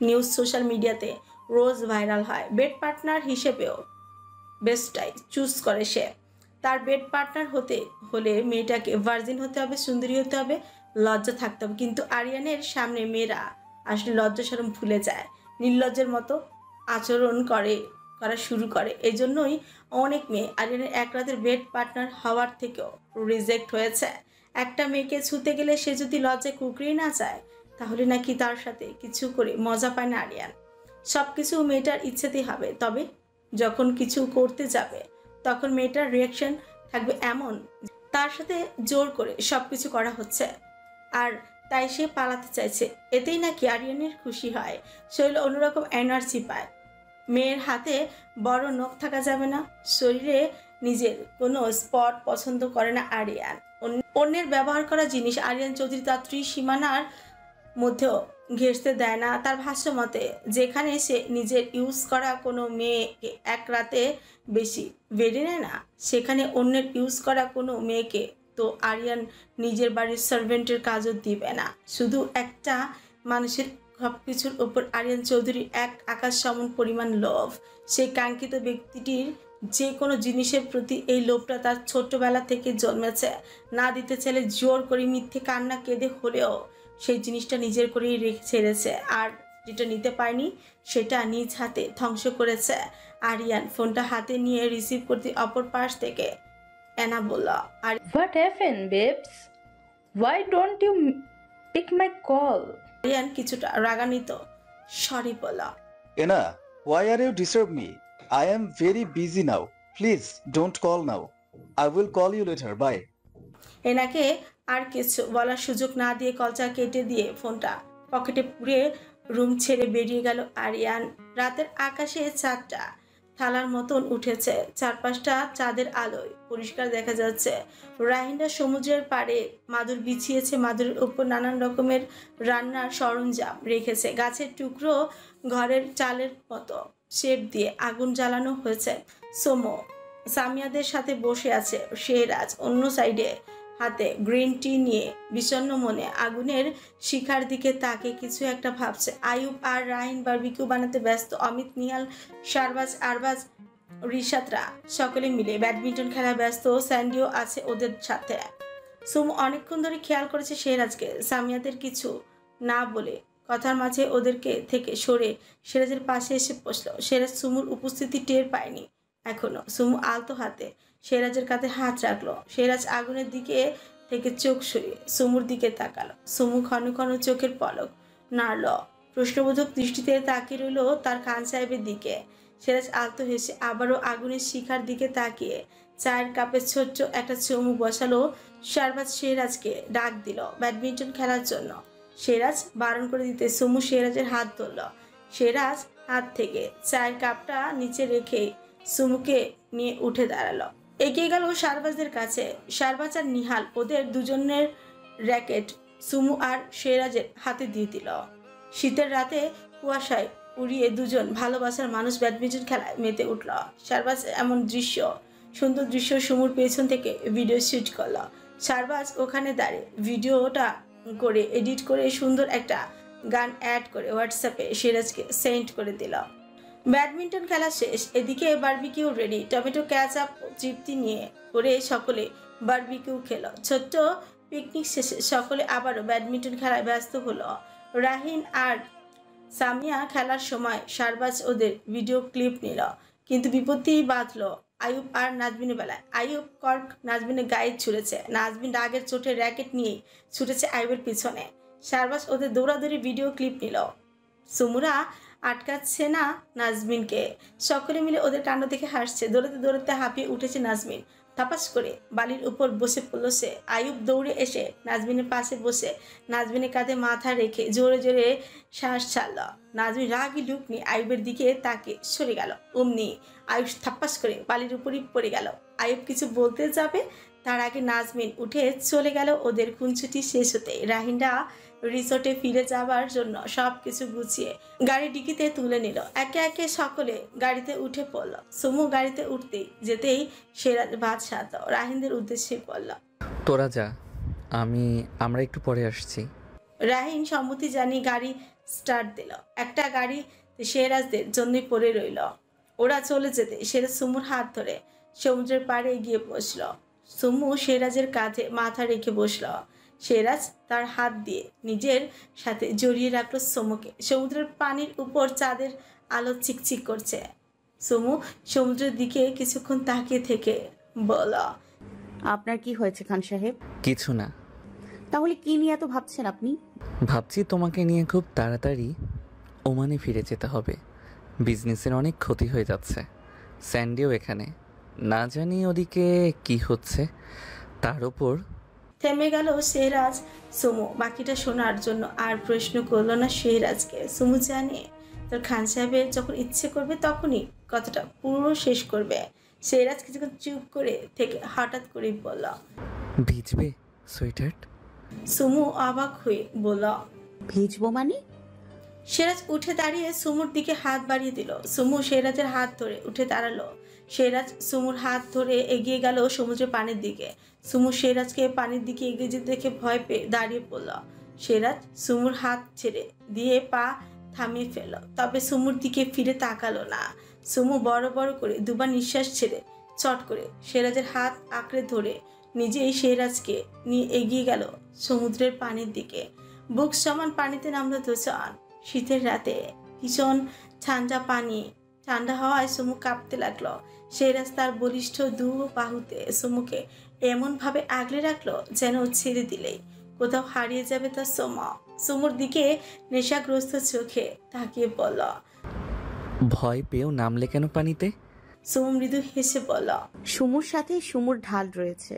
News social মিডিয়াতে রোজ viral হয়। Bed partner হিসেবেও বেস্টটাই চুজ করে সে। তার বেড পার্টনার হতে হলে মেয়েটাকে ভার্জিন হতে হবে, সুন্দরী হতে হবে, লজ্জা থাকতে হবে। কিন্তু আরিয়ানের সামনে মেয়েরা আসলে লজ্জা শরম ভুলে যায়, নির্লজ্জের মতো আচরণ করা শুরু করে। এজন্যই অনেক মেয়ে আরিয়ানের এক রাতের বেড পার্টনার হওয়ার থেকেও রিজেক্ট হয়েছে। একটা মেয়েকে ছুতে গেলে সে যদি লজ্জায় কুকড়িয়ে না যায়, তাহলে নাকি তার সাথে কিছু করে মজা পায় না আরিয়ান। সব কিছু মেয়েটার ইচ্ছেতেই হবে, তবে যখন কিছু করতে যাবে তখন মেয়েটার রিয়াকশন থাকবে এমন তার সাথে জোর করে সবকিছু করা হচ্ছে, আর তাই সে পালাতে চাইছে। এতেই নাকি আরিয়ানের খুশি হয়, শরীরে অন্যরকম এনার্জি পায়। মেয়ের হাতে বড় নখ থাকা যাবে না, শরীরে নিজের কোনো স্পট পছন্দ করে না আরিয়ান। অন্যের ব্যবহার করা জিনিস আরিয়ান চৌধুরী তার সীমানার মধ্যেও ঘেঁষতে দেয় না। তার ভাষ্য মতে, যেখানে সে নিজের ইউজ করা কোনো মেয়েকে এক রাতে বেশি বেড়ে নেয় না, সেখানে অন্যের ইউজ করা কোনো মেয়েকে তো আরিয়ান নিজের বাড়ির সার্ভেন্টের কাজও দিবে না। শুধু একটা মানুষের সব কিছুর ওপর আরিয়ান চৌধুরীর এক আকাশ সমান পরিমাণ লোভ। সেই কাঙ্ক্ষিত ব্যক্তিটির যে কোনো জিনিসের প্রতি এই লোভটা তার ছোট্টবেলা থেকে জন্মেছে। না দিতে চাইলে জোর করে মিথ্যে কান্না কেঁদে হলেও সেই জিনিসটা নিজের করেই রেখে ছেড়েছে, আর যেটা নিতে পারেনি সেটা নিজ হাতে ধ্বংস করেছে। আরিয়ান ফোনটা হাতে নিয়ে রিসিভ করতে অপর পাশ থেকে এনা বলল, আর What happened, babes? Why don't you pick my call? Aryan কিছুটা রাগান্বিত সরি বলল, Ena, why are you disturb me? I am very busy now. Please don't call now. I will call you later. Bye. এনাকে আর কিছু বলার সুযোগ না দিয়ে কলটা কেটে দিয়ে ফোনটা পকেটে পুরে রুম ছেড়ে বেরিয়ে গেল আরিয়ান। রাতের আকাশে চাঁদটা থালার মতন উঠেছে, চারপাশটা চাঁদের আলোয় পরিষ্কার দেখা যাচ্ছে। রাহিনরা সমুদ্রের পাড়ে মাদুর বিছিয়েছে, মাদুরের উপর নানান রকমের রান্নার সরঞ্জাম রেখেছে। গাছের টুকরো ঘরের চালের মতো শেপ দিয়ে আগুন জ্বালানো হয়েছে। সোমো সামিয়াদের সাথে বসে আছে, শেহরাজ অন্য সাইডে হাতে গ্রিন টি নিয়ে বিষণ্ণ মনে আগুনের শিখার দিকে তাকে কিছু একটা ভাবছে। আয়ুব আর রাহিন বারবিকিউ বানাতে ব্যস্ত। অমিত, নিহাল, শারবাজ, আরবাজ, রিশাতরা সকলে মিলে ব্যাডমিন্টন খেলায় ব্যস্ত। স্যান্ডিও আছে ওদের সাথে। সুমু অনেকক্ষণ ধরে খেয়াল করেছে শেহরাজকে। সামিয়াদের কিছু না বলে কথার মাঝে ওদেরকে থেকে সরে সিরাজের পাশে এসে বসলো। সিরাজ সুমুর উপস্থিতি টের পায়নি এখনো। সুমু আলতো হাতে সিরাজের কাঁধে হাত রাখলো। সিরাজ আগুনের দিকে থেকে চোখ সরিয়ে সুমুর দিকে তাকালো। সুমু ঘন ঘন চোখের পলক নাড়ল, প্রশ্নবোধক দৃষ্টিতে তাকিয়ে রইল তার খান সাহেবের দিকে। সিরাজ আলতো হেসে আবারও আগুনের শিখার দিকে তাকিয়ে চায়ের কাপে ছোট্ট একটা চুমুক বসালো। শারবাজ সিরাজকে ডাক দিল ব্যাডমিন্টন খেলার জন্য। সিরাজ বারণ করে দিতে সুমু সিরাজের হাত ধরল। সিরাজ হাত থেকে চায়ের কাপটা নিচে রেখে সুমুকে নিয়ে উঠে দাঁড়ালো। এগিয়ে গেল শারবাজদের কাছে। শারবাজ আর নিহাল ওদের দুজনের র্যাকেট সুমু আর সিরাজের হাতে দিয়ে দিল। শীতের রাতে কুয়াশায় উড়িয়ে দুজন ভালোবাসার মানুষ ব্যাডমিন্টন খেলায় মেতে উঠল। শারবাজ এমন সুন্দর দৃশ্য সুমুর পেছন থেকে ভিডিও শুট করলো। শারবাজ ওখানে দাঁড়িয়ে ভিডিওটা করে এডিট করে সুন্দর একটা গান অ্যাড করে হোয়াটসঅ্যাপে সিরাজকে সেন্ড করে দিল। ব্যাডমিন্টন খেলা শেষ, এদিকে বারবিকিউ রেডি। টমেটো ক্যাচআপ তৃপ্তি নিয়ে করে সকলে বারবিকিউ খেলো। ছোট্ট পিকনিক শেষে সকলে আবারও ব্যাডমিন্টন খেলায় ব্যস্ত হলো। রাহিন আর সামিয়া খেলার সময় শারবাজ ওদের ভিডিও ক্লিপ নিল, কিন্তু বিপত্তি বাঁধলো আয়ুব আর নাজমিনের বেলায়। আয়ুব কর্ক নাজমিনের গায়ে ছুঁড়েছে, নাজমিন রাগের চোটে র্যাকেট নিয়েই ছুটেছে আয়ুবের পিছনে। শারবাজ ওদের দৌড়াদৌড়ি ভিডিও ক্লিপ নিল। সুমুরা আটকাচ্ছে না নাজমিনকে। সকলে মিলে ওদের কাণ্ড দেখে হাসছে। দৌড়াতে দৌড়াতে হাঁপিয়ে উঠেছে নাজমিন। তাপাস করে বালির উপর বসে পড়ল সে। আয়ুব দৌড়ে এসে নাজমিনের পাশে বসে নাজমিনের কাঁধে মাথা রেখে জোরে জোরে শ্বাস ছাড়ল। নাজমিন রাগি লুক নিয়ে আয়ুবের দিকে তাকে সরে গেল। অমনি আয়ুব থাপ্পাস করে বালির উপরই পড়ে গেল। আয়ুব কিছু বলতে যাবে, তার আগে নাজমিন উঠে চলে গেল। ওদের খুনছুটি শেষ হতে রাহিনরা রিসোর্টে ফিরে যাবার জন্য সব কিছু গুছিয়ে গাড়ি ডিকিতে তুলে নিল। একে একে সকলে গাড়িতে উঠে পড়ল। সুমু গাড়িতে উঠতেই যেতেই সিরাজ ভাত সাধ রাহিনদের উদ্দেশ্যে বলল, তোরা যা, আমরা একটু পরে আসছি। রাহিন সম্মতি জানিয়ে গাড়ি স্টার্ট দিল। একটা গাড়ি শেহরাজদের জন্যই পড়ে রইল। ওরা চলে যেতে সেরাজ সুমুর হাত ধরে সমুদ্রের পাড়ে গিয়ে বসল। সুমু শেহরাজের কাঁধে মাথা রেখে বসল। শেহরাজ তার হাত দিয়ে নিজের সাথে জড়িয়ে রাখলো সুমুকে। সমুদ্রের পানির উপর চাঁদের আলো চিকচিক করছে। সুমু সমুদ্রের দিকে কিছুক্ষণ তাকিয়ে থেকে বলল, আপনার কি হয়েছে খান সাহেব? কিছু না। তাহলে কি নিয়ে এত ভাবছেন আপনি? ভাবছি তোমাকে নিয়ে খুব তাড়াতাড়ি ওমানে ফিরে যেতে হবে। বিজনেসের অনেক ক্ষতি হয়ে যাচ্ছে। স্যান্ডিও এখানে, না জানি ওদিকে কি হচ্ছে। তার উপর থেমে গেল শেহরাজ। সুমু বাকিটা শোনার জন্য আর প্রশ্ন করলো না শেহরাজকে। সুমু জানে তার খান সাহেবের যখন ইচ্ছে করবে তখনই কথাটা পুরো শেষ করবে। শেহরাজ কিছুক্ষণ চুপ করে থেকে হঠাৎ করে বলল, ভিজবে সুইটার্ট? সুমু অবাক হয়ে বলল, ভিজবো মানে? শেহরাজ উঠে দাঁড়িয়ে সুমুর দিকে হাত বাড়িয়ে দিল। সুমু শেহরাজের হাত ধরে উঠে দাঁড়ালো। শেহরাজ সুমুর হাত ধরে এগিয়ে গেল সমুদ্রের পানির দিকে। সুমু শেহরাজকে পানির দিকে এগিয়ে যেতে দেখে ভয় পেয়ে দাঁড়িয়ে পড়ল। শেহরাজ সুমুর হাত ছেড়ে দিয়ে পা থামিয়ে ফেলল, তবে সুমুর দিকে ফিরে তাকালো না। সুমু বড় বড় করে দুবার নিঃশ্বাস ছেড়ে চট করে শেহরাজের হাত আঁকড়ে ধরে নিজেই শেহরাজকে নিয়ে এগিয়ে গেল সমুদ্রের পানির দিকে। বুক সমান পানিতে নামলো দুজন। শীতের রাতে ভীষণ ঠান্ডা পানি, ঠান্ডা হওয়ায় সুমু কাঁপতে লাগলো। শেহরাজ তার বলিষ্ঠ দু বাহুতে সুমুকে এমনভাবে আগলে রাখলো যেন ছেড়ে দিলেই কোথাও হারিয়ে যাবে তার সোমা। সুমুর দিকে নেশাগ্রস্ত চোখে তাকিয়ে বলল, ভয় পেয়েও নামলে কেন পানিতে? সুমু মৃদু হেসে বলল, সুমুর সাথে সুমুর ঢাল রয়েছে।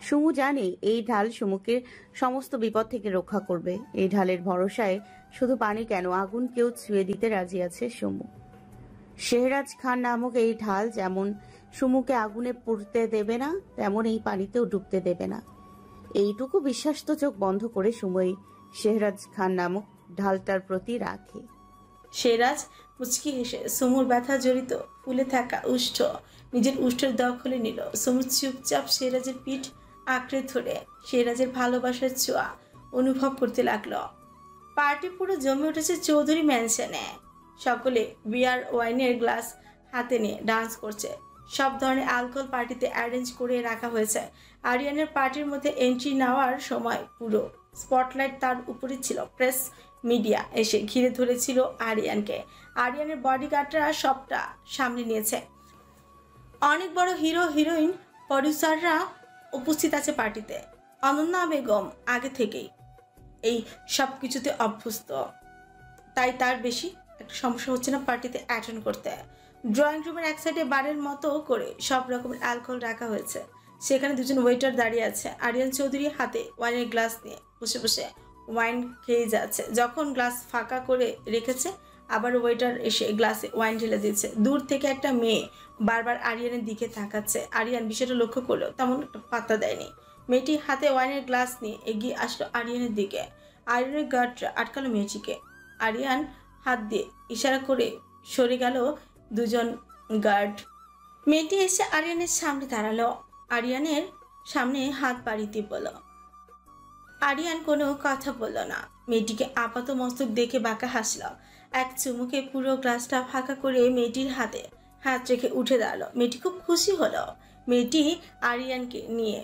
সুমু জানে এই ঢাল সুমুকে সমস্ত বিপদ থেকে রক্ষা করবে। এই ঢালের ভরসায় শুধু পানি কেন, আগুনকেও ছুঁয়ে দিতে রাজি আছে সুমু। শেহরাজ খান নামক এই ঢাল যেমন সুমুকে আগুনে পুড়তে দেবে না, তেমন এই পানিতেও ডুবতে দেবে না। এইটুকু বিশ্বাস তো চোখ বন্ধ করে সুমুই শেহরাজ খান নামক ঢালটার প্রতি রাখে। শেহরাজ মুচকি হেসে সুমুর ব্যথা জড়িত ফুলে থাকা উষ্ঠ নিজের উষ্ঠের দখলে নিল। সুমু চুপচাপ শেহরাজের পিঠ আঁকড়ে ধরে শেহরাজের ভালোবাসার ছোঁয়া অনুভব করতে লাগলো। পার্টি পুরো জমে উঠেছে চৌধুরী ম্যানশনে। সকলে বিয়ার ওয়াইনের গ্লাস হাতে নিয়ে ডান্স করছে। সব ধরনের অ্যালকোহল পার্টিতে অ্যারেঞ্জ করে রাখা হয়েছে। আরিয়ানের পার্টির মধ্যে এন্ট্রি নেওয়ার সময় পুরো স্পটলাইট তার উপরে ছিল। প্রেস মিডিয়া এসে ঘিরে ধরেছিল আরিয়ানকে। আরিয়ানের বডিগার্ডরা সবটা সামলে নিয়েছে। অনেক বড় হিরো হিরোইন প্রডিউসাররা উপস্থিত আছে পার্টিতে। অনন্যা বেগম আগে থেকেই এই সব কিছুতে অভ্যস্ত, তাই তার বেশি একটা সমস্যা হচ্ছে না পার্টিতে অ্যাটেন্ড করতে। ড্রয়িং রুমের এক সাইডে বারের মতো করে সব রকমের অ্যালকোহল রাখা হয়েছে। সেখানে দুজন ওয়েটার দাঁড়িয়ে আছে। আরিয়ান চৌধুরী হাতে ওয়াইনের গ্লাস নিয়ে বসে বসে ওয়াইন খেয়ে যাচ্ছে। যখন গ্লাস ফাঁকা করে রেখেছে আবার ওয়েটার এসে গ্লাসে ওয়াইন ঢেলে দিচ্ছে। দূর থেকে একটা মেয়ে বারবার আরিয়ানের দিকে তাকাচ্ছে। আরিয়ান বিষয়টা লক্ষ্য করলেও তেমন একটা পাত্তা দেয়নি। মেয়েটি হাতে ওয়াইনের গ্লাস নিয়ে এগিয়ে আসলো আরিয়ানের দিকে। আরিয়ানের গার্ডরা আটকালো মেয়েটিকে। আরিয়ান হাত দিয়ে ইশারা করে সরে গেল দুজন গার্ড। মেয়েটি এসে আরিয়ানের সামনে দাঁড়ালো। আরিয়ানের সামনে হাত বাড়িতে বলল। আরিয়ান কোনো কথা বলল না। মেয়েটিকে আপাত মস্তক দেখে বাঁকা হাসল। এক চুমুকে পুরো গ্লাসটা ফাঁকা করে মেয়েটির হাতে হাত রেখে উঠে দাঁড়ালো। মেয়েটি খুব খুশি হলো। মেয়েটি আরিয়ানকে নিয়ে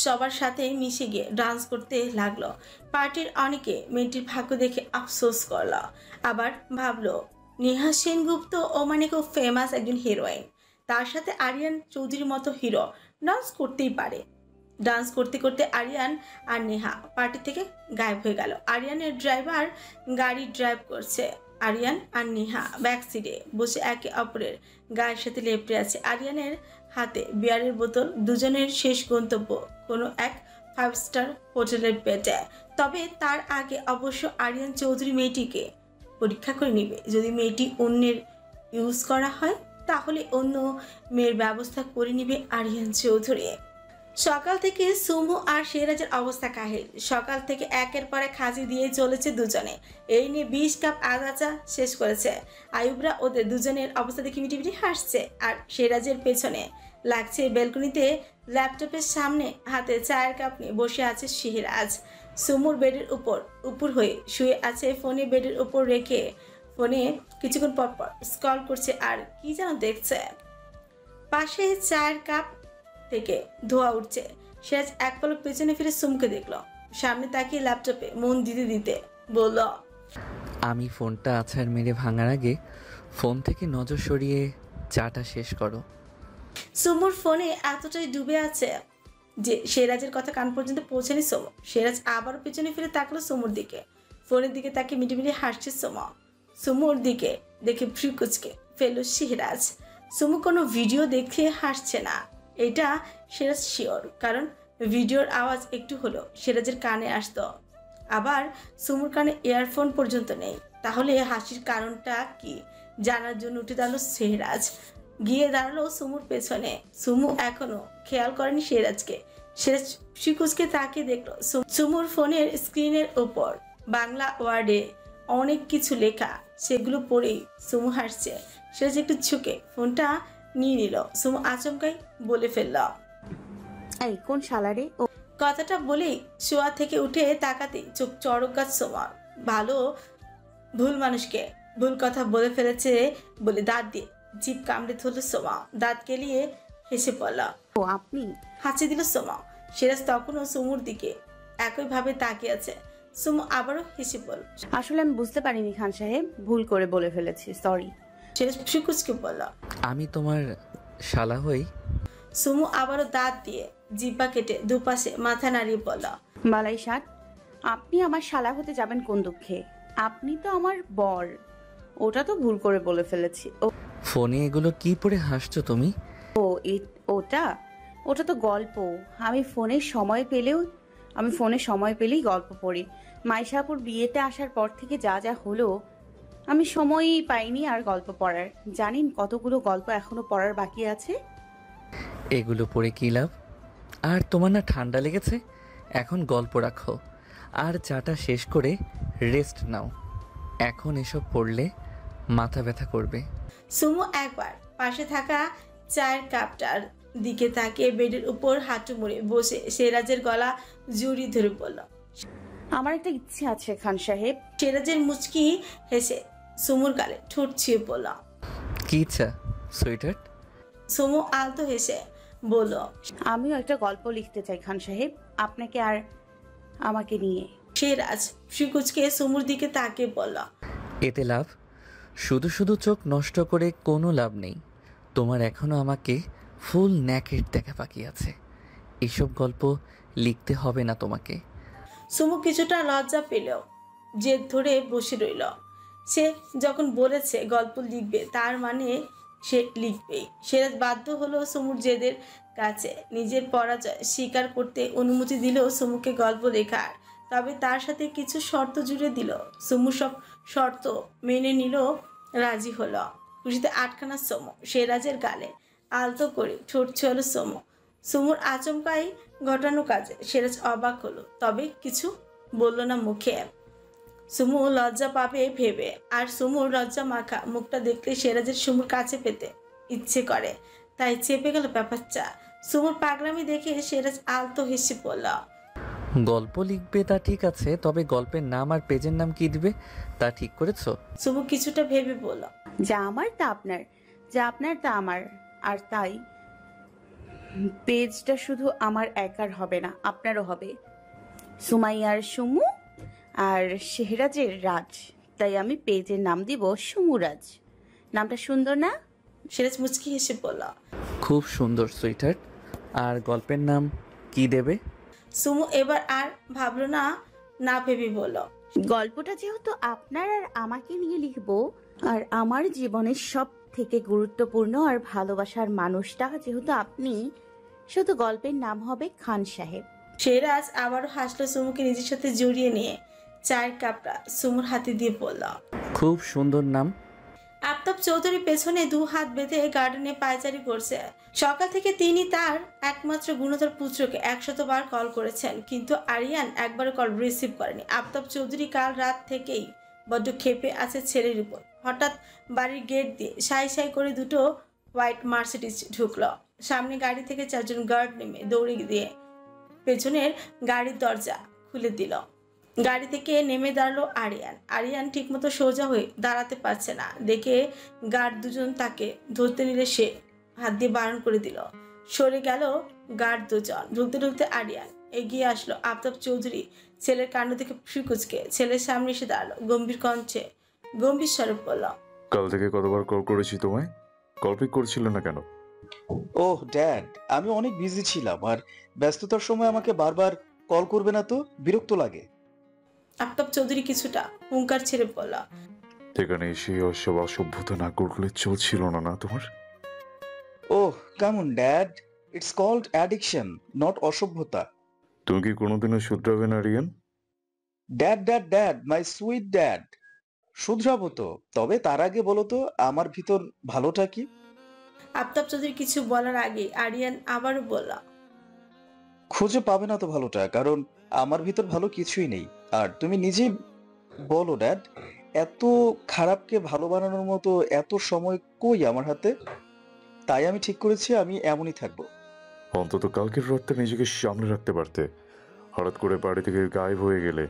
সবার সাথে মিশে গিয়ে ডান্স করতে লাগলো। পার্টির অনেকে মেয়েটির ভাগ্য দেখে আফসোস করলো, আবার ভাবলো নেহা সেনগুপ্ত ওমানে খুব ফেমাস একজন হিরোইন, তার সাথে আরিয়ান চৌধুরীর মতো হিরো ডান্স করতেই পারে। ডান্স করতে করতে আরিয়ান আর নেহা পার্টি থেকে গায়েব হয়ে গেল। আরিয়ানের ড্রাইভার গাড়ি ড্রাইভ করছে। আরিয়ান আর নেহা ব্যাক সিটে বসে একে অপরের গায়ের সাথে লেপটে আছে। আরিয়ানের হাতে বিয়ারের বোতল। দুজনের শেষ গন্তব্য কোনো এক 5 স্টার হোটেলের বেডে। তবে তার আগে অবশ্য আরিয়ান চৌধুরী মেয়েটিকে পরীক্ষা করে নিবে। যদি মেয়েটি অন্যের ইউজ করা হয় তাহলে অন্য মেয়ের ব্যবস্থা করে নিবে আরিয়ান চৌধুরী। সকাল থেকে সুমু আর শেহরাজের অবস্থা কাহিল। সকাল থেকে একের পর এক হাজি দিয়ে চলেছে দুজনে। এই নিয়ে 20 কাপ আদা চা শেষ করেছে। আয়ুবরা ওদের দুজনের অবস্থা দেখে মিটিমিটি হাসছে। আর শেহরাজের পেছনে লাগছে বেলকনিতে ল্যাপটপের সামনে হাতে চায়ের কাপ নিয়ে বসে আছে শেহরাজ। সুমুর বেডের উপর হয়ে শুয়ে আছে, ফোনে বেডের উপর রেখে ফোনে কিছুক্ষণ পর পর স্ক্রল করছে আর কি যেন দেখছে। পাশে চায়ের কাপ থেকে ধোয়া উঠছে। সিরাজ এক পলক পেছনে ফিরে সুমকে দেখলো, সামনে তাকিয়ে ল্যাপটপে মন দিতে দিতে বলল, আমি ফোনটা আছাড় মেরে ভাঙার আগে ফোন থেকে নজর সরিয়ে চাটা শেষ করো। সুমুর ফোনে এতটাই ডুবে আছে যে সিরাজের কথা কান পর্যন্ত পৌঁছেনি সুমু। সিরাজ আবারও পেছনে ফিরে তাকলো সুমুর দিকে, ফোনের দিকে তাকে মিটিমিটি হাসছে সুমু। সুমুর দিকে দেখে ভ্রু কুচকে ফেলল সিরাজ। সুমু কোনো ভিডিও দেখে হাসছে না, এটা সিরাজ শিওর, কারণ ভিডিওর আওয়াজ একটু হলো সিরাজের কানে আসতো। আবার সুমুর কানে ইয়ারফোন পর্যন্ত নেই, তাহলে হাসির কারণটা কি জানার জন্য উঠে দাঁড়ালো সিরাজ। গিয়ে দাঁড়ালো সুমুর পেছনে। সুমু এখনো খেয়াল করেনি সিরাজকে। সিরাজ শিকুজকে তাকিয়ে দেখলো সুমুর ফোনের স্ক্রিনের ওপর বাংলা ওয়ার্ডে অনেক কিছু লেখা, সেগুলো পড়েই সুমু হাসছে। সিরাজ একটু ঝুঁকে ফোনটা নিয়ে নিল। সুমু আচমকাই বলে ফেলল, এই কোন শালারে? ও কথাটা বলেই শোয়া থেকে উঠে তাকাতে চোখ চড়ক গাছ সুমার। ভালো ভুল মানুষকে ভুল কথা বলে ফেলেছে বলে দাঁত দিয়ে জিভ কামড়ে ধরল সোমা। দাঁত কেলিয়ে হেসে পড়ল। আপনি? হাঁচি দিল সোমা। সিরাজ তখনও সুমুর দিকে একইভাবে তাকিয়ে আছে। সুমু আবারও হেসে পড়ল। আসলে আমি বুঝতে পারিনি খান সাহেব, ভুল করে বলে ফেলেছি, সরি। সিরাজ ফুসকুচকে বলল, আমি তোমার শালা হই? সুমু আবারও দাঁত দিয়ে জিব্বা কেটে দুপাশে মাথা নাড়িয়ে বলল, মালাই ষাট, আপনি আমার শালা হতে যাবেন কোন দুঃখে? আপনি তো আমার বর। ওটা তো ভুল করে বলে ফেলেছি। ফোনে এগুলো কি পড়ে হাসছো তুমি? ও ওটা ওটা তো গল্প। আমি ফোনে সময় পেলেই গল্প পড়ি। মাইশাপুর বিয়েতে আসার পর থেকে যা যা হলো, আমি সময়ই পাইনি আর গল্প পড়ার। জানেন কতগুলো গল্প এখনো পড়ার বাকি আছে? এগুলো পড়ে কী লাভ? আর তোমার না ঠান্ডা লেগেছে? এখন গল্প রাখো আর চাটা শেষ করে রেস্ট নাও। এখন এসব পড়লে মাথা ব্যথা করবে। সুমু একবার পাশে থাকা চায়ের কাপটার দিকে তাকিয়ে বেডের উপর হাঁটু মুড়ে বসে সিরাজের গলা জড়িয়ে ধরে বলল, আমার একটা ইচ্ছে আছে খান সাহেব। সিরাজের মুচকি হেসে সুমুর গালে ঠোঁট ছুঁয়ে বলল, কি ইচ্ছা সুইটার? সুমু আলতো হেসে বলল, আমিও একটা গল্প লিখতে চাই খান সাহেব, আপনাকে আর আমাকে নিয়ে। সিরাজ শ্রীকুচকে সুমুর দিকে তাকিয়ে বলল, এতে লাভ? শুধু শুধু চোখ নষ্ট করে কোনো লাভ নেই। তোমার এখনো আমাকে ফুল ন্যাকেট দেখা বাকি আছে। এসব গল্প লিখতে হবে না তোমাকে। সুমু কিছুটা লজ্জা পেলেও জেদ ধরে বসে রইল। সে যখন বলেছে গল্প লিখবে, তার মানে সে লিখবেই। সিরাজ বাধ্য হলো সুমুর জেদের কাছে নিজের পরাজয় স্বীকার করতে অনুমতি দিল সুমুকে গল্প লেখার। তবে তার সাথে কিছু শর্ত জুড়ে দিল। সুমু সব শর্ত মেনে নিল, রাজি হলো। খুশিতে আটখানা সুমু সিরাজের গালে আলতো করে ঠোঁট ছোঁয়ালো সুমু। সুমুর আচমকাই ঘটানো কাজে সিরাজ অবাক হলো, তবে কিছু বলল না মুখে। সুমু লজ্জা পাবে ভেবে, আর সুমুর লজ্জা মাখা মুখটা দেখলে সিরাজের সুমুর কাছে পেতে ইচ্ছে করে, তাই চেপে গেল ব্যাপারটা। সুমুর পাগলামি দেখে সিরাজ আলতো হেসে পড়ল, গল্প লিখবে তা ঠিক আছে, তবে গল্পের নাম আর পেজের নাম কি দিবে তা ঠিক করেছো? সুমু কিছুটা ভেবে বলল, যা আমার তা আপনার, যা আপনার তা আমার। আর তাই পেজটা শুধু আমার একার হবে না, আপনারও হবে। সুমাইয়ার সুমু আর শেহরাজের রাজ। তাই আমি পেজের নাম দিব সুমুরাজ। নামটা সুন্দর না? সিরাজ মুচকি হেসে বলল, খুব সুন্দর সুইটার। আর গল্পের নাম কি দেবে? সুমু এবার আর ভাবলো না, না ভেবে বলল, গল্পটা যেহেতু আপনার আর আমাকে নিয়ে লিখবো, আর আমার জীবনের সব থেকে গুরুত্বপূর্ণ আর ভালোবাসার মানুষটা যেহেতু আপনি, শুধু গল্পের নাম হবে খান সাহেব। সিরাজ আবারও হাসলো সুমুকে নিজের সাথে জড়িয়ে নিয়ে চায়ের কাপটা সুমুর হাতে দিয়ে বলল, খুব সুন্দর নাম। আফতাব চৌধুরী পেছনে দু হাত বেঁধে গার্ডেনে পায়চারি করছে। সকাল থেকে তিনি তার একমাত্র গুণধর পুত্রকে 100 বার কল করেছেন, কিন্তু আরিয়ান একবারও কল রিসিভ করেনি। আফতাব চৌধুরী কাল রাত থেকেই বড্ড ক্ষেপে আছে ছেলের উপর। হঠাৎ বাড়ির গেট দিয়ে সাই সাই করে দুটো হোয়াইট মার্সিডিজ ঢুকলো। সামনে গাড়ি থেকে 4 জন গার্ড নেমে দৌড়ে দিয়ে পেছনের গাড়ির দরজা খুলে দিল। গাড়ি থেকে নেমে দাঁড়ালো আরিয়ান। আরিয়ান ঠিকমতো সোজা হয়ে দাঁড়াতে পারছে না দেখে গার্ড দুজন তাকে ধরতে নিলে সে হাত দিয়ে বারণ করে দিল। সরে গেল গার্ড দুজন। ঢুকতে ঢুকতে আরিয়ান এগিয়ে আসলো। আফতাব চৌধুরী ছেলের কাণ্ড থেকে ফ্রিকুচকে ছেলের সামনে এসে দাঁড়ালো। গম্ভীর কণ্ঠে গম্ভীর স্বরূপ বলল, কাল থেকে কতবার কল করেছি তোমায়, কল পিক করছিলে না কেন? ওহ ড্যাড, আমি অনেক বিজি ছিলাম আর ব্যস্ততার সময় আমাকে বারবার কল করবে না তো বিরক্ত লাগে। আফতাব চৌধুরী কিছুটা হুঙ্কার ছেড়ে বলল, এখানে এসে ওসব অসভ্যতা না করলে চলছিল না না তোমার? Oh come on dad, it's called addiction, not অসভ্যতা। তুমি কি কোনোদিনও শুধরাবে না Riyan? Dad dad dad, my sweet dad. শুধরাবো তো, তবে তার আগে বলো তো আমার ভিতর ভালোটা কি? আফতাব চৌধুরী কিছু বলার আগে আরিয়ান আবারও বলল, খুঁজে পাবে না তো ভালোটা, কারণ আমার ভিতর ভালো কিছুই নেই। আর তুমি নিজেই বলো ড্যাড, এত খারাপকে ভালো বানানোর মতো এত সময় কই আমার হাতে। তাই আমি ঠিক করেছি আমি এমনই থাকবো। অন্তত কালকের রাতটা নিজেকে সামলে রাখতে পারতে। হঠাৎ করে বাড়ি থেকে গায়েব হয়ে গেলে।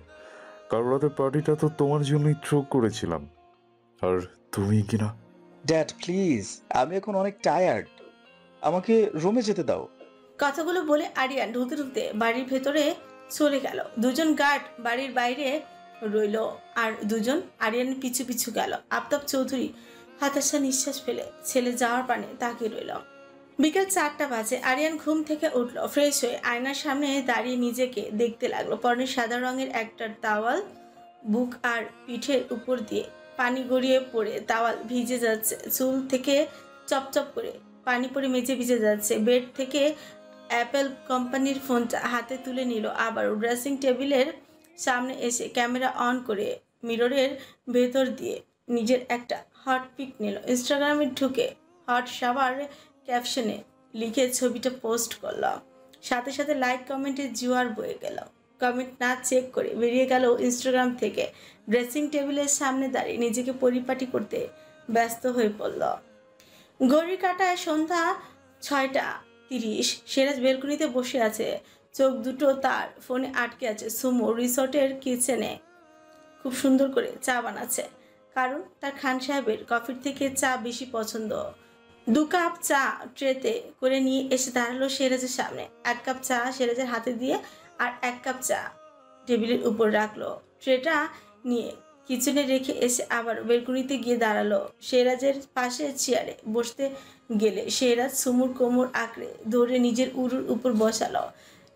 কাল রাতের পার্টিটা তো তোমার জন্যই থ্রো করেছিলাম, আর তুমি কিনা। ড্যাড প্লিজ, আমি এখন অনেক টায়ার্ড, আমাকে রুমে যেতে দাও। কথাগুলো বলে আরিয়ান ঢুকতে ঢুকতে বাড়ির ভেতরে চলে গেল। দুজন গার্ড বাড়ির বাইরে রইল আর দুজন আরিয়ানের পিছু পিছু গেল। আফতাব চৌধুরী হতাশা নিঃশ্বাস ফেলে ছেলে যাওয়ার পানে তাকিয়ে রইল। বিকেল 4টা বাজে। আরিয়ান ঘুম থেকে উঠল, ফ্রেশ হয়ে আয়নার সামনে দাঁড়িয়ে নিজেকে দেখতে লাগলো। পরনে সাদা রঙের একটা টাওয়াল, বুক আর পিঠের উপর দিয়ে পানি গড়িয়ে পড়ে টাওয়াল ভিজে যাচ্ছে। চুল থেকে চপচপ করে পানি পড়ে মেঝে ভিজে যাচ্ছে। বেড থেকে অ্যাপেল কোম্পানির ফোনটা হাতে তুলে নিল। আবার ড্রেসিং টেবিলের সামনে এসে ক্যামেরা অন করে মিররের ভেতর দিয়ে নিজের একটা হট পিক নিল। ইনস্টাগ্রামে ঢুকে হট শাওয়ার ক্যাপশনে লিখে ছবিটা পোস্ট করল। সাথে সাথে লাইক কমেন্টের জোয়ার বয়ে গেল। কমেন্ট না চেক করে বেরিয়ে গেল ইনস্টাগ্রাম থেকে। ড্রেসিং টেবিলের সামনে দাঁড়িয়ে নিজেকে পরিপাটি করতে ব্যস্ত হয়ে পড়ল। ঘড়ির কাঁটায় সন্ধ্যা 6:30। সিরাজ বেলকনিতে বসে আছে, চোখ দুটো তার ফোনে আটকে আছে। সুমো রিসর্টের কিচেনে খুব সুন্দর করে চা বানাচ্ছে, কারণ তার খান সাহেবের কফির থেকে চা বেশি পছন্দ। 2 কাপ চা ট্রেতে করে নিয়ে এসে দাঁড়ালো সিরাজের সামনে। 1 কাপ চা সিরাজের হাতে দিয়ে আর 1 কাপ চা টেবিলের উপর রাখলো। ট্রেটা নিয়ে কিচেনে রেখে এসে আবার বেলকনিতে গিয়ে দাঁড়ালো। সিরাজের পাশে চেয়ারে বসতে গেলে সিরাজ সুমুর কোমর আঁকড়ে ধরে নিজের উরুর উপর বসালো।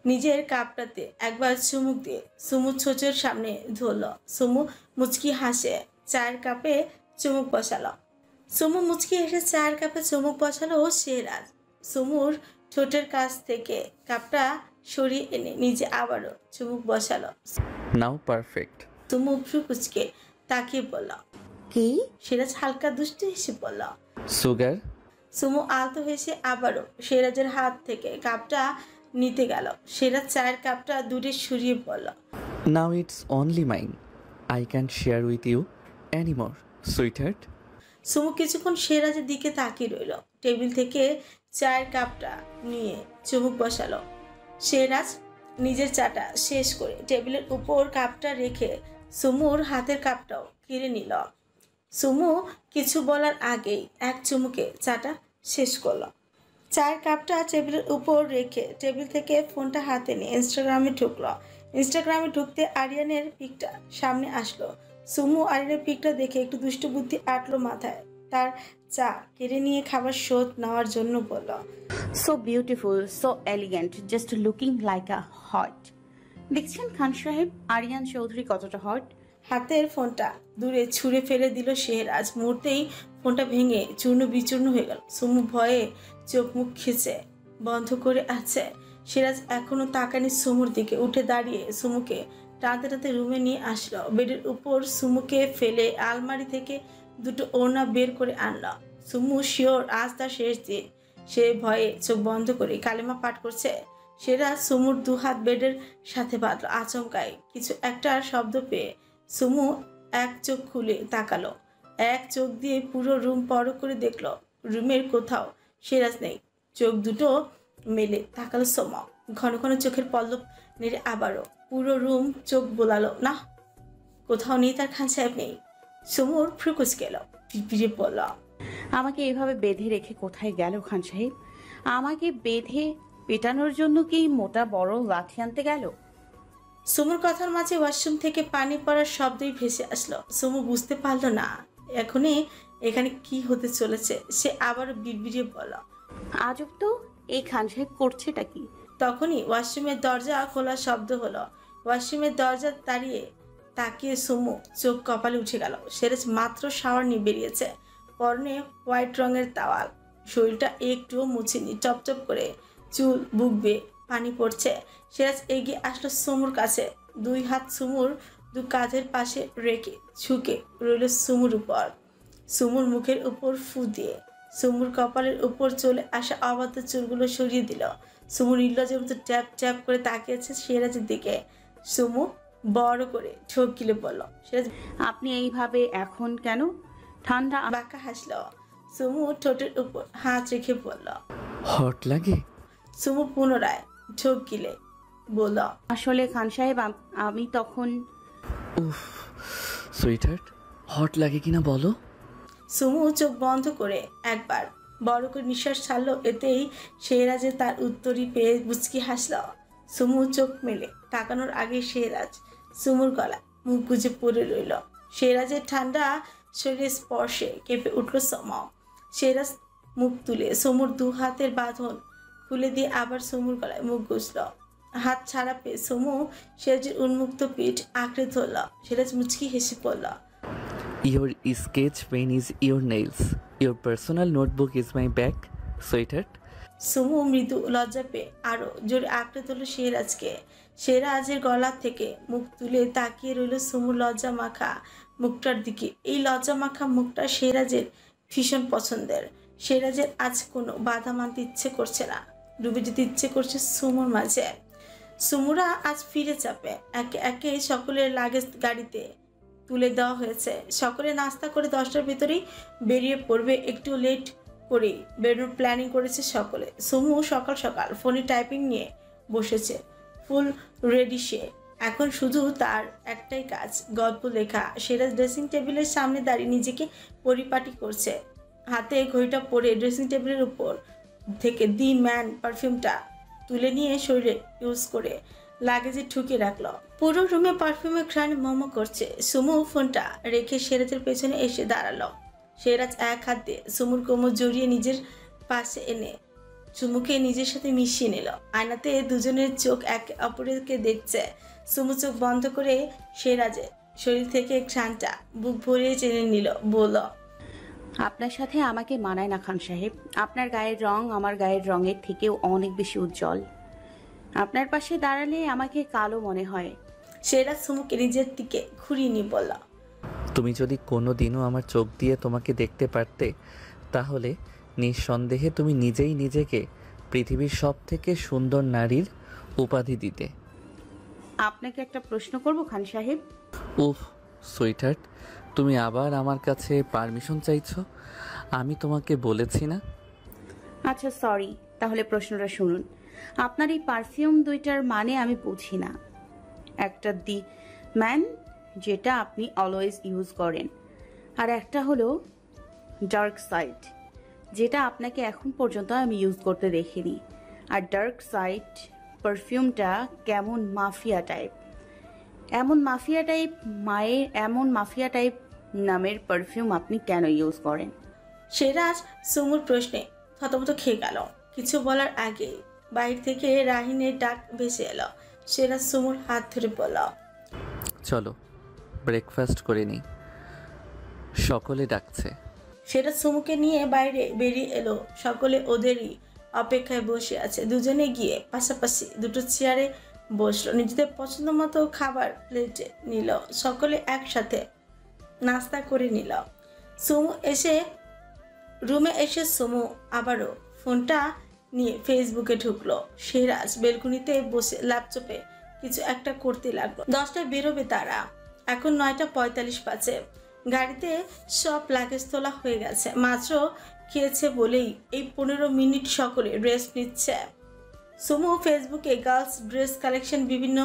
নিজের কাপটাতে একবার চুমুক দিয়ে সুমু ছোচের সামনে ধরলো। সুমু মুচকি হাসে চায়ের কাপে চুমুক বসালো। সুমু মুচকি হেসে চায়ের কাপে চুমুক বসালো সিরাজ। সুমুর ঠোঁটের কাছ থেকে কাপটা সরিয়ে এনে নিজে আবারও চুমুক বসালো। নাও পারফেক্ট। সুমু ভ্রু কুচকে তাকিয়ে বলল, কি? সিরাজ হালকা দুষ্টু হেসে বলল। সুগার। সুমু আলতো হেসে আবারও সিরাজের হাত থেকে কাপটা নিতে গেল। সিরাজ চায়ের কাপটা দূরে সরিয়ে বলল, now it's only mine, I can't share with you anymore sweetheart. Sumu কিছুক্ষণ সিরাজের দিকে তাকিয়ে রইল। টেবিল থেকে চায়ের কাপটা নিয়ে চুমুক বসালো। সিরাজ নিজের চাটা শেষ করে টেবিলের উপর কাপটা রেখে সুমুর হাতের কাপটাও কেড়ে নিল। সুমু কিছু বলার আগেই এক চুমুকে চাটা শেষ করলো। চায়ের কাপটা টেবিলের উপর রেখে টেবিল থেকে ফোনটা হাতে নিয়ে ইনস্টাগ্রামে ঢুকলো। ইনস্টাগ্রামে ঢুকতে আরিয়ানের পিকটা সামনে আসলো। সুমু আরিয়ানের পিকটা দেখে একটু দুষ্টু বুদ্ধি আটলো মাথায়। তার চা কেড়ে নিয়ে খাবার শোধ নেওয়ার জন্য বলল, so beautiful, so elegant, just looking like a hot. দেখছেন খান সাহেব, আরিয়ান চৌধুরী কতটা হট। হাতের ফোনটা দূরে ছুঁড়ে ফেলে দিল সিরাজ। মুহূর্তেই ফোনটা ভেঙে চূর্ণ বিচূর্ণ হয়ে গেল। সুমু ভয়ে চোখ মুখ খিচে বন্ধ করে আছে। সিরাজ এখনো তাকানি সুমুর দিকে। উঠে দাঁড়িয়ে সুমুকে টানতে টানতে রুমে নিয়ে আসলো। বেডের উপর সুমুকে ফেলে আলমারি থেকে 2টো ওড়না বের করে আনলো। সুমু শিওর আজ তার শেষ দিন। সে ভয়ে চোখ বন্ধ করে কালেমা পাঠ করছে। সিরাজ সুমুর 2 হাত বেডের সাথে বাঁধলো। আচমকাই কিছু একটা শব্দ পেয়ে সুমু এক চোখ খুলে তাকালো। এক চোখ দিয়ে পুরো রুম পরখ করে দেখলো রুমের কোথাও সিরাজ নেই। চোখ দুটো মেলে তাকালো সুমু। ঘন ঘন চোখের পল্লব নেড়ে আবারও পুরো রুম চোখ বোলালো। না, কোথাও নেই, তার খান সাহেব নেই। সুমুর ফ্রুকুচ গেল, পিড়পিড়ে বলল, আমাকে এভাবে বেঁধে রেখে কোথায় গেল খান সাহেব? আমাকে বেঁধে পেটানোর জন্য কি মোটা বড় লাঠি আনতে গেল? সুমুর কথার মাঝে ওয়াশরুম থেকে পানি পড়ার শব্দই ভেসে আসলো। সুমু বুঝতে পারলো না এখনই এখানে কি হতে চলেছে। সে আবারও বিড়বিড়িয়ে বলল, আজব তো, এই খান সাহেব করছেটা কি? তখনই ওয়াশরুমের দরজা খোলার শব্দ হলো। ওয়াশরুমের দরজা দাঁড়িয়ে তাকিয়ে সুমু চোখ কপালে উঠে গেল। সেরেজ মাত্র শাওয়ার নিয়ে বেরিয়েছে, পরনে হোয়াইট রঙের তাওয়াল, শরীরটা একটুও মুছেনি, টপটপ করে চুল, বুক বেয়ে পানি পড়ছে। সিরাজ এগিয়ে আসলো সুমুর কাছে, দুই হাত সুমুর দু কাঁধের পাশে রেখে ঝুঁকে রইল সুমুর উপর, সুমুর মুখের উপর ফু দিয়ে সুমুর কপালের উপর চলে আসা অবাধ্য চুলগুলো সরিয়ে দিল। সুমু নির্লজ্জের মতো ট্যাপ ট্যাপ করে তাকিয়েছে সিরাজের দিকে। সুমু বড় করে ঠোক গিলে বলল, সিরাজ আপনি এইভাবে এখন কেন? ঠান্ডা বাঁকা হাসল। সুমু ঠোঁটের উপর হাত রেখে বলল, হট লাগে? সুমু পুনরায় ঠোক গিলে বলল, আসলে খান সাহেব আমি তখন উফ, সুইটহার্ট, হট লাগে কিনা বলো? সুমু চোখ বন্ধ করে একবার বড় করে নিঃশ্বাস ছাড়লো। এতেই শেহরাজে তার উত্তরই পেয়ে মুচকি হাসল। সুমু চোখ মেলে তাকানোর আগে শেহরাজ সুমুর গলা মুখ গুজে পড়ে রইল। শেহরাজের ঠান্ডা শরীরের স্পর্শে কেঁপে উঠল সম। শেহরাজ মুখ তুলে সুমুর দু হাতের বাঁধন খুলে দিয়ে আবার সুমুর গলায় মুখ গুজল। হাত ছাড়া পেয়ে সুমু শেহরাজের উন্মুক্ত পিঠ আঁকড়ে ধরল। শেহরাজ মুচকি হেসে পড়ল, Your sketch pen is your nails. Your personal notebook is my bag, sweetheart. সুমু মৃদু লজ্জা পেয়ে আরো জোরে আঁকড়ে ধরল শেহরাজকে। শেহরাজের গলা থেকে মুখ তুলে তাকিয়ে রইল সুমুর লজ্জা মাখা মুখটার দিকে। এই লজ্জা মাখা মুখটা শেহরাজের ভীষণ পছন্দের। শেহরাজের আজ কোনো বাধা মানতে ইচ্ছে করছে না, ডুবে যেতে ইচ্ছে করছে সুমুর মাঝে। সুমুরা আজ ফিরে যাবে। একে একে সকলের লাগেজ গাড়িতে তুলে দেওয়া হয়েছে। সকলে নাস্তা করে 10টার ভেতরেই বেরিয়ে পড়বে। একটু লেট করেই বেরোনোর প্ল্যানিং করেছে সকলে। সুমু সকাল সকাল ফোনে টাইপিং নিয়ে বসেছে, ফুল রেডি সে। এখন শুধু তার একটাই কাজ, গল্প লেখা। সেরা ড্রেসিং টেবিলের সামনে দাঁড়িয়ে নিজেকে পরিপাটি করছে। হাতে ঘড়িটা পরে ড্রেসিং টেবিলের উপর থেকে দি ম্যান পারফিউমটা তুলে নিয়ে শরীরে ইউজ করে লাগেজে ঠুকে রাখলো। পুরো রুমে পারফিউমের ঘ্রাণ মোমো করছে। সুমু ফোনটা রেখে সেরাজের পেছনে এসে দাঁড়ালো। সেরাজ এক হাত দিয়ে সুমুর কোমর জড়িয়ে নিজের পাশে এনে সুমুকে নিজের সাথে মিশিয়ে নিল। আয়নাতে দুজনের চোখ একে অপরকে দেখছে। সুমু চোখ বন্ধ করে সেরাজের শরীর থেকে ঘ্রাণটা বুক ভরিয়ে টেনে নিল, বলল, আপনার সাথে আমাকে মানায় না খান সাহেব। আপনার গায়ের রং আমার গায়ের রঙের থেকেও অনেক বেশি উজ্জ্বল। আপনার পাশে দাঁড়ালে আমাকে কালো মনে হয়। সেরাজ সুমুকে নিজের দিকে ঘুরিয়ে নিয়ে বলল, তুমি যদি কোনো দিনও আমার চোখ দিয়ে তোমাকে দেখতে পারতে, তাহলে নিঃসন্দেহে তুমি নিজেই নিজেকে পৃথিবীর সব থেকে সুন্দর নারীর উপাধি দিতে। আপনাকে একটা প্রশ্ন করব খান সাহেব? উফ, সুইটহার্ট, তুমি আবার আমার কাছে পারমিশন চাইছো? আমি তোমাকে বলেছি না? আচ্ছা সরি, তাহলে প্রশ্নটা শুনুন। আপনার এই পারফিউম দুইটার মানে আমি বুঝি না। একটা দি ম্যান, যেটা আপনি অলওয়েজ ইউজ করেন, আর একটা হলো ডার্ক সাইড, যেটা আপনাকে এখন পর্যন্ত আমি ইউজ করতে দেখিনি। আর ডার্ক সাইড পারফিউমটা কেমন মাফিয়া টাইপ। এমন মাফিয়া টাইপ নামের পারফিউম আপনি কেন ইউজ করেন? সেরাজ সুমুর প্রশ্নে থতমত খেয়ে গেল। কিছু বলার আগে বাইরে থেকে রাহিনের ডাক ভেসে এলো। সেরাজ সুমুর হাত ধরে বলল, চলো ব্রেকফাস্ট করে নিই, সকলে ডাকছে। সেটা সুমুকে নিয়ে বাইরে বেরিয়ে এলো। সকলে ওদেরই অপেক্ষায় বসে আছে। দুজনে গিয়ে পাশাপাশি দুটো চেয়ারে বসলো, নিজেদের পছন্দ মতো খাবার প্লেটে নিল। সকলে একসাথে নাস্তা করে নিল। সুমু এসে রুমে এসে সুমু আবারও ফোনটা নিয়ে ফেসবুকে ঢুকলো। সেরাজ বেলকুনিতে বসে ল্যাপটপে কিছু একটা করতে লাগলো। 10টায় বেরোবে তারা, এখন 9:45 বাজে। গাড়িতে সব লাগেজ তোলা হয়ে গেছে। মাত্র খেয়েছে বলেই এই 15 মিনিট সকলে রেস্ট নিচ্ছে। সুমু ফেসবুকে গার্লস ড্রেস কালেকশন বিভিন্ন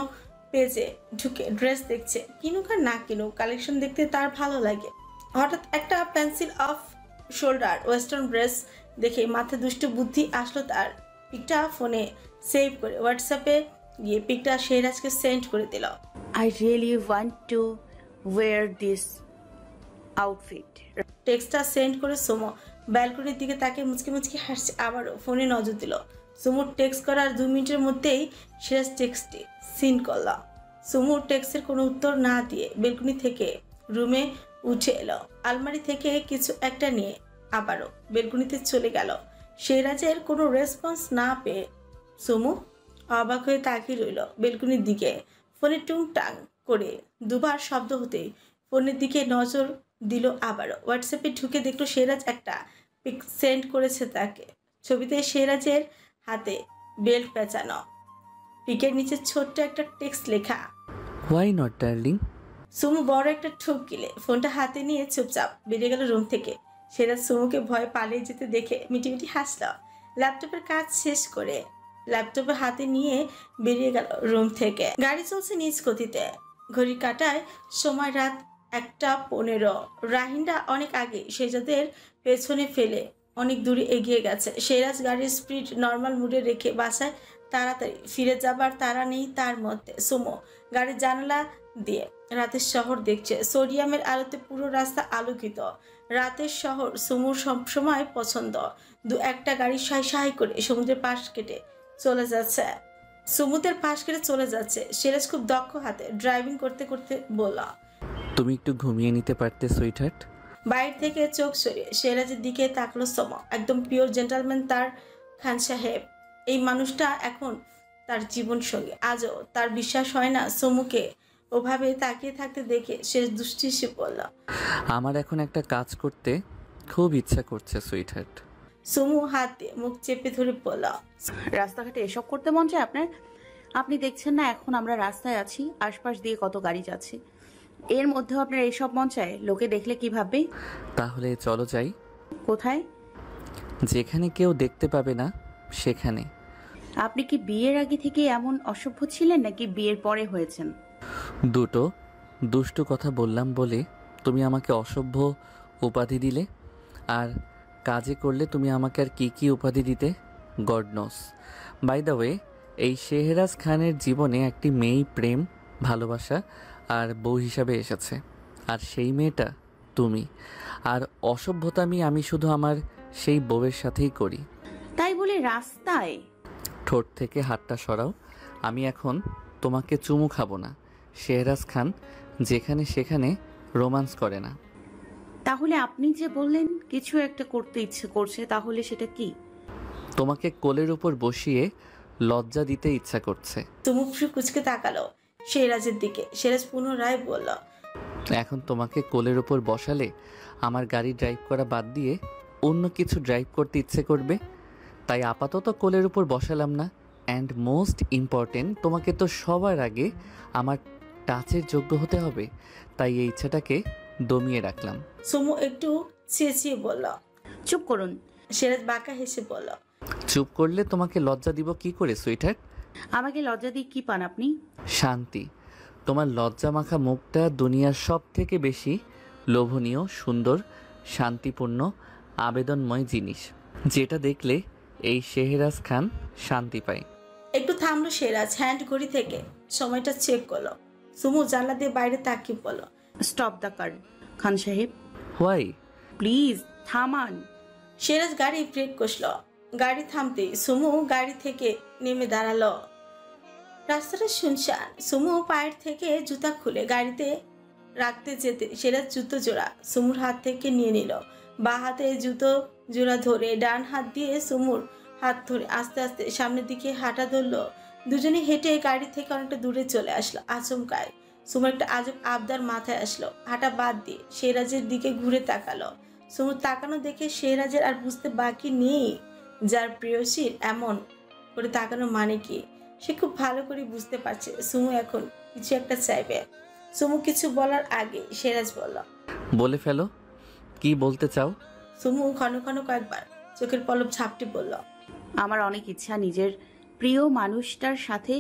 পেজে ঢুকে ড্রেস দেখছে, কিনুক আর না কিনুক কালেকশন দেখতে তার ভালো লাগে। হঠাৎ একটা pencil off shoulder western dress দেখে মাথায় দুষ্ট বুদ্ধি আসলো তার। পিকটা ফোনে সেভ করে হোয়াটসঅ্যাপে গিয়ে পিকটা শেহরাজকে সেন্ড করে দিল। I really want to wear this outfit. টেক্সটটা সেন্ড করে সুমো ব্যালকনির দিকে তাকে মুচকি মুচকি হাসছে। আবারও ফোনে নজর দিল। সুমুর টেক্সট করার 2 মিনিটের মধ্যেই সিরাজ টেক্সটটি সিন করল। সুমুর টেক্সটের কোনো উত্তর না দিয়ে বেলকনি থেকে রুমে উঠে এলো। আলমারি থেকে কিছু একটা নিয়ে আবারও বেলকনিতে চলে গেল। সিরাজের কোনো রেসপন্স না পেয়ে সুমু অবাক হয়ে তাকিয়ে রইল বেলকনির দিকে। ফোনে টুংটাং করে দুবার শব্দ হতেই ফোনের দিকে নজর দিল। আবারও হোয়াটসঅ্যাপে ঢুকে দেখলো সিরাজ একটা পিক সেন্ড করেছে তাকে। ছবিতে সিরাজের হাতে বেল্ট পেঁচানো, পিকের নিচে ছোট্ট একটা টেক্সট লেখা, হোয়াই নট ডার্লিং। সুমু বড় একটা ঠুক গিলে ফোনটা হাতে নিয়ে চুপচাপ বেরিয়ে গেল রুম থেকে। সিরাজ সুমুকে ভয় পালিয়ে যেতে দেখে মিটিমিটি হাসল। ল্যাপটপের কাজ শেষ করে ল্যাপটপে হাতে নিয়ে বেরিয়ে গেল রুম থেকে। গাড়ি চলছে নিজ গতিতে। ঘড়ি কাটায় সময় রাত 1:15। রাহিনরা অনেক আগে শেহজাদের পেছনে ফেলে অনেক দূরে এগিয়ে গেছে। সিরাজ গাড়ির স্পিড নর্মাল মুডে রেখে বাসায় তাড়াতাড়ি ফিরে যাবার তাড়া নেই তার মধ্যে। সুমো গাড়ির জানালা দিয়ে রাতের শহর দেখছে। সোডিয়ামের আলোতে পুরো রাস্তা আলোকিত। রাতের শহর সুমুর সবসময় পছন্দ। 2-1টা গাড়ি সাই সাই করে সমুদ্রের পাশ কেটে চলে যাচ্ছে। সমুদ্রের পাশ কেটে চলে যাচ্ছে। সিরাজ খুব দক্ষ হাতে ড্রাইভিং করতে করতে বলল, তুমি একটু ঘুমিয়ে নিতে পারতে সুইটহার্ট। বাইরে থেকে চোখ সরিয়ে সিরাজের দিকে তাকলো সোমা। একদম পিওর জেন্টালম্যান তার খান সাহেব। এই মানুষটা এখন তার জীবন সঙ্গী। আজও তার বিশ্বাস হয় না সোমুকে ওভাবে তাকিয়ে থাকতে দেখে সে দুষ্টি সে বলল, আমার এখন একটা কাজ করতে খুব ইচ্ছা করছে সুইটহার্ট। সোমু হাত দিয়ে মুখ চেপে ধরে বলল, রাস্তাঘাটে এসব করতে মন চায় আপনার? আপনি দেখছেন না এখন আমরা রাস্তায় আছি, আশপাশ দিয়ে কত গাড়ি যাচ্ছে, এর মধ্যেও আপনার এইসব মন চায়? লোকে দেখলে কি ভাববে? তাহলে চলো যাই। কোথায়? যেখানে কেউ দেখতে পাবে না সেখানে। আপনি কি বিয়ের আগে থেকে এমন অসভ্য ছিলেন নাকি বিয়ের পরে হয়েছেন? দুটো দুষ্টু কথা বললাম বলে তুমি আমাকে অসভ্য উপাধি দিলে, আর কাজে করলে তুমি আমাকে আর কি কি উপাধি দিতে God knows. By the way, এই শেহরাজ খানের জীবনে একটি মেয়েই প্রেম, ভালোবাসা আর বউ হিসাবে এসেছে, আর সেই মেয়েটা তুমি। আর অসভ্যতামি আমি শুধু আমার সেই বউয়ের সাথেই করি। তাই বলে রাস্তায়? ঠোঁট থেকে হাতটা সরাও। আমি এখন তোমাকে চুমু খাবো না। শেহরাজ খান যেখানে সেখানে রোম্যান্স করে না। তাহলে আপনি যে বললেন কিছু একটা করতে ইচ্ছে করছে, তাহলে সেটা কি? তোমাকে কোলের উপর বসিয়ে লজ্জা দিতে ইচ্ছা করছে। সোমু কুচকে তাকালো সিরাজের দিকে। সিরাজ পুনরায় বলল, এখন তোমাকে কোলের উপর বসালে আমার গাড়ি ড্রাইভ করা বাদ দিয়ে অন্য কিছু ড্রাইভ করতে ইচ্ছে করবে। তাই আপাতত কোলের উপর বসালাম না। অ্যান্ড মোস্ট ইম্পর্টেন্ট, তোমাকে তো সবার আগে আমার টাচের যোগ্য হতে হবে। তাই এই ইচ্ছাটাকে দমিয়ে রাখলাম। সোমু একটু চেঁচিয়ে বলল। চুপ করুন। সিরাজ বাঁকা হেসে বলল, চুপ করলে তোমাকে লজ্জা দিব কি করে সুইটহার্ট? আমাকে লজ্জা দিয়ে কি পান আপনি? শান্তি। তোমার লজ্জা মাখা মুখটা দুনিয়ার সব থেকে বেশি লোভনীয়, সুন্দর, শান্তিপূর্ণ, আবেদনময় জিনিস, যেটা দেখলে এই শেহরাজ খান শান্তি পায়। একটু থামলো সিরাজ। হ্যান্ড ঘড়ি থেকে সময়টা চেক করলো। সুমু জানলা দিয়ে বাইরে তাকিয়ে বলল, স্টপ দ্য কার খান সাহেব, হোয়াই? প্লিজ থামান। সিরাজ গাড়ি ব্রেক কষল। গাড়ি থামতে সুমু গাড়ি থেকে নেমে দাঁড়ালো। রাস্তাটা শুনশান। সুমু পায়ের থেকে জুতা খুলে গাড়িতে রাখতে যেতে সিরাজ জুতো জোড়া সুমুর হাত থেকে নিয়ে নিল। বা হাতে জুতো জোড়া ধরে ডান হাত দিয়ে সুমুর হাত ধরে আস্তে আস্তে সামনের দিকে হাঁটা ধরলো। দুজনে হেঁটে গাড়ি থেকে অনেকটা দূরে চলে আসলো। আচমকায় সুমুর একটা আজব আবদার মাথায় আসলো। হাঁটা বাদ দিয়ে সিরাজের দিকে ঘুরে তাকালো। সুমুর তাকানো দেখে সিরাজের আর বুঝতে বাকি নেই যার প্রেয়সীর এমন করে তাকানো মানে কি। সে খুব ভালো করে বুঝতে পারছে সুমু এখন কিছু একটা চাইবে। সুমু কিছু বলার আগে সিরাজ বলল, বলে ফেলো, কি বলতে চাও? সুমু ঘন ঘন কয়েকবার চোখের পলক ঝাপটে বলল, আমার অনেক ইচ্ছা নিজের প্রিয় মানুষটার সাথে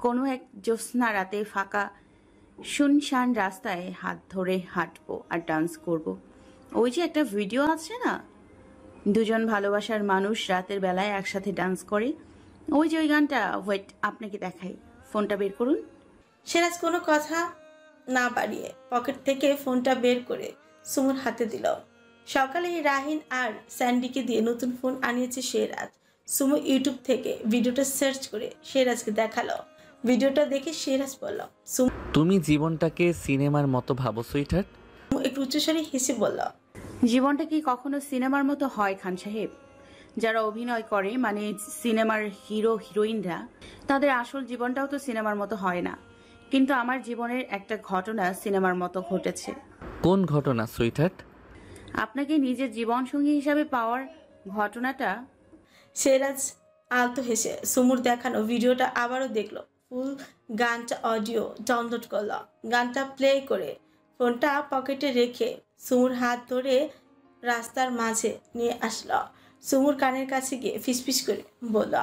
কোনো এক জ্যোৎস্না রাতে ফাঁকা শুনশান রাস্তায় হাত ধরে হাঁটবো আর ডান্স করব। ওই যে একটা ভিডিও আছে না, দুজন ভালোবাসার মানুষ রাতের বেলায় একসাথে ডান্স করে, ওই গানটা। ওয়েট, আপনাকে দেখাই, ফোনটা বের করুন। সিরাজ কোনো কথা না বাড়িয়ে পকেট থেকে ফোনটা বের করে সুমুর হাতে দিল। সকালে রাহিন আর স্যান্ডিকে দিয়ে নতুন ফোন আনিয়েছে সিরাজ। সুমু ইউটিউব থেকে ভিডিওটা সার্চ করে সিরাজকে দেখালো। ভিডিওটা দেখে সিরাজ বলল, সুমু তুমি জীবনটাকে সিনেমার মতো ভাবো সুইটহার্ট? একটু উচ্চস্বরে হেসে বলল, জীবনটা কি কখনো সিনেমার মতো হয় খান সাহেব? যারা অভিনয় করে, মানে সিনেমার হিরো হিরোইনরা, তাদের আসল জীবনটাও তো সিনেমার মতো হয় না। কিন্তু আমার জীবনের একটা ঘটনা সিনেমার মতো ঘটেছে। কোন ঘটনা সুইটহার্ট? আপনাকে নিজের জীবনসঙ্গী হিসাবে পাওয়ার ঘটনাটা। সিরাজ আলতো হেসে সুমুর দেখানো ভিডিওটা আবারও দেখলো। ফুল গানটা অডিও ডাউনলোড করলো। গানটা প্লে করে ফোনটা পকেটে রেখে সুমুর হাত ধরে রাস্তার মাঝে নিয়ে আসলো। সুমুর কানের কাছে গিয়ে ফিসফিস করে বলল,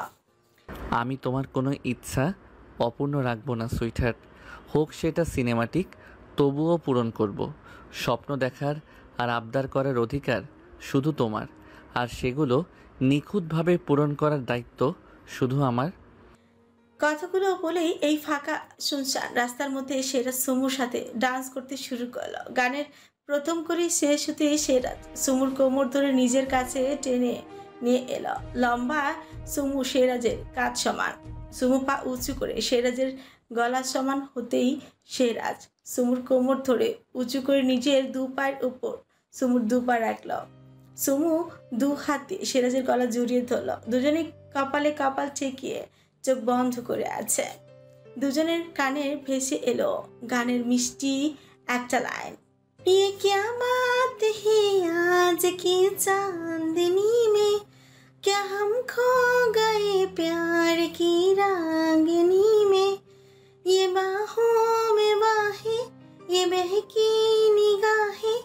আমি তোমার কোনো ইচ্ছা অপূর্ণ রাখবো না সুইটহার্ট। হোক সেটা সিনেমাটিক, তবুও পূরণ করব। স্বপ্ন দেখার আর আবদার করার অধিকার শুধু তোমার, আর সেগুলো নিখুঁতভাবে পূরণ করার দায়িত্ব শুধু আমার। কথাগুলো বলেই এই ফাঁকা শুনশান রাস্তার মধ্যে সিরাজ সুমুর সাথে ডান্স করতে শুরু করলো। গানের প্রথম করে শেষ হতে সিরাজ সুমুর কোমর ধরে নিজের কাছে টেনে নিয়ে এলো। লম্বা সুমু সিরাজের কাঁধ সমান। সুমু পা উঁচু করে সিরাজের গলা সমান হতেই সিরাজ সুমুর কোমর ধরে উঁচু করে নিজের দু পায়ের উপর সুমুর দু পা রাখল। সুমু দু হাতে সিরাজের গলা জড়িয়ে ধরল। দুজনেই কপালে কপাল ঠেকিয়ে চোখ বন্ধ করে আছে। দুজনের কানে ভেসে এলো গানের মিষ্টি একটা লাইন, ये क्या बात है आज की चांदनी में, क्या हम खो गए प्यार की रागनी में, ये बाहों में बाहें, ये बहकी निगाहें,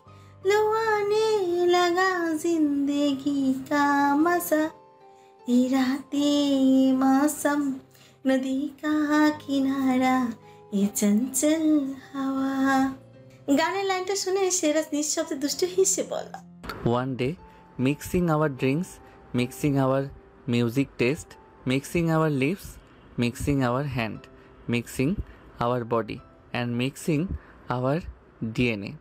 लो आने लगा जिंदगी का मजा, ये रातें ये मौसम, नदी का किनारा, ये चंचल हवा। গানের লাইনটা শুনে সিরাজ নিঃশব্দে দুষ্টু হেসে বলল, one day mixing our drinks, mixing our music taste, mixing our lips, mixing our hand, mixing our body and mixing our DNA.